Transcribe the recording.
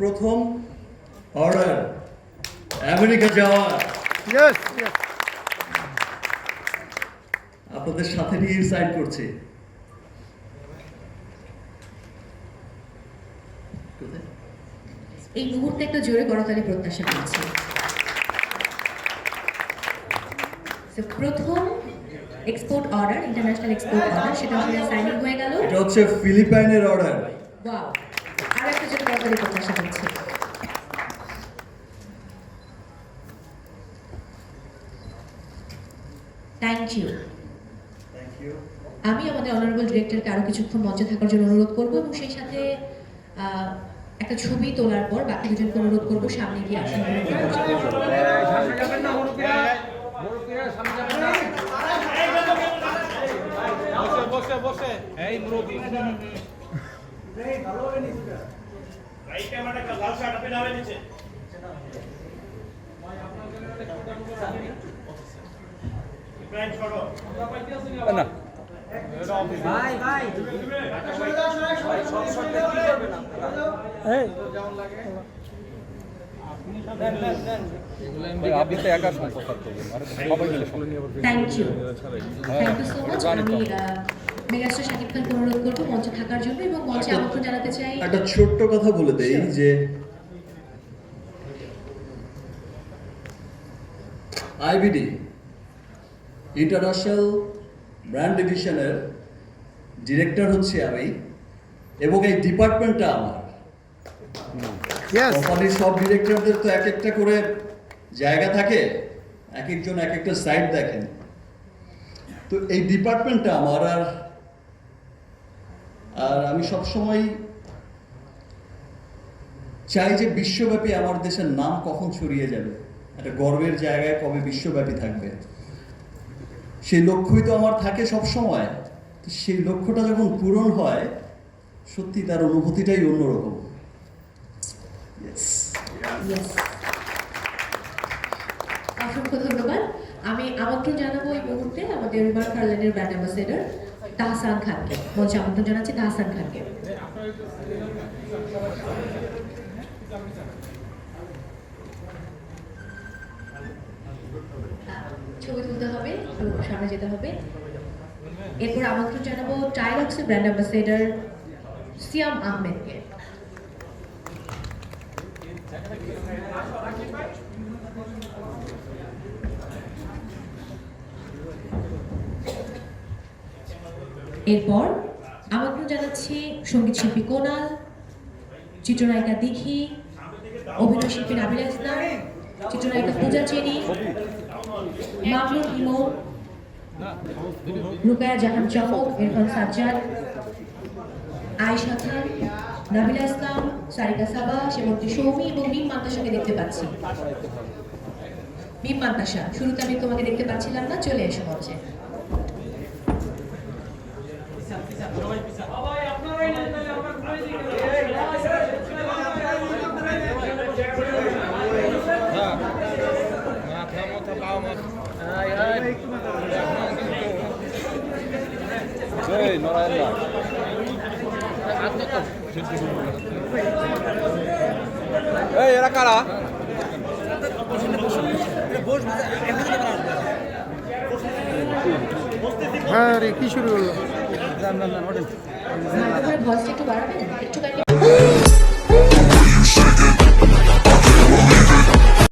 প্রথম order America যাওয়া। আপনাদের সাথে নিয়ে সাইন করছি। এই মুহূর্তে একটা জোরে করতালি প্রত্যাশা করছি। প্রথম export order, international export order, সেটা আসলে সাইনিং হয়ে গেল। এটা হচ্ছে ফিলিপাইনের অর্ডার। ওয়াও, আর একটা জোরে করতালি প্রত্যাশা করছি। Thank you. আমি আমাদের অনারেবল ডিরেক্টরকে আরো কিছুক্ষণ মঞ্চে থাকার জন্য অনুরোধ করব এবং সেই সাথে একটা ছবি তোলার পর বাকি দুজনকে অনুরোধ করবো সামনে গিয়ে আসন না ভাই ভাই আপনি তো একা সম্প্রচার করবেন, সবাই মিলে থ্যাংক ইউ সো মাচ। আমি মেগাস্টার শাকিব খানকে অনুরোধ করবো মঞ্চে থাকার জন্য এবং মঞ্চে আমন্ত্রণ জানাতে চাই। একটা ছোট্ট কথা বলে দেই যে আইবিডি ইন্টারন্যাশনাল ব্র্যান্ড ডিভিশনের ডিরেক্টর হচ্ছে আমি এবং এই ডিপার্টমেন্টটা আমার। কোম্পানির সব ডিরেক্টরদের তো এক একটা করে জায়গা থাকে, এক একজন এক একটা সাইট দেখেন, তো এই ডিপার্টমেন্টটা আমার। আর আমি সবসময় চাই যে বিশ্বব্যাপী আমার দেশের নাম কখন ছড়িয়ে যাবে, একটা গর্বের জায়গায় কবে বিশ্বব্যাপী থাকবে, সেই লক্ষ্যই তো আমার থাকে সব সময়। তো সেই লক্ষ্যটা যখন পূরণ হয় সত্যি তার অনুভূতিটাই অন্যরকম। অসংখ্য ধন্যবাদ। আমি আমন্ত্রণ জানাবো এই মুহূর্তে আমাদের রুমার ফারল্যান্ডের ব্র্যান্ড অ্যাম্বাসেডর তাহসান খানকে। মঞ্চে আমন্ত্রণ জানাচ্ছি তাহসান খানকে। ছবি তুলতে হবে, সামনে যেতে হবে। এরপর আমন্ত্রণ জানাবো টাইলক্সের ব্র্যান্ড অ্যাম্বাসেডর সিয়াম আহমেদকে। এরপর আমন্ত্রণ জানাচ্ছি সঙ্গীত শিল্পী কোনাল, চিত্রনায়িকা দিঘি, অভিনয় শিল্পী নাবিলা ইসলাম, চিত্রনায়িকা পূজা চেনি, মামলুক ইমন, রুকায়া জাহান চমক, ইরফান সাজ্জাদ, আয়েশা খান, নাবিলা ইসলাম, সারিকা সাবা, সেবন্তী সৌমি এবং মিম মান্তাসাকে দেখতে পাচ্ছি। মিম মান্তাসা, শুরুতে আমি তোমাকে দেখতে পাচ্ছিলাম না, চলে এসো মঞ্চে। এরা কারা? হ্যাঁ রে কি শুরু হলো? ভয়েসটা একটু বাড়াবেন।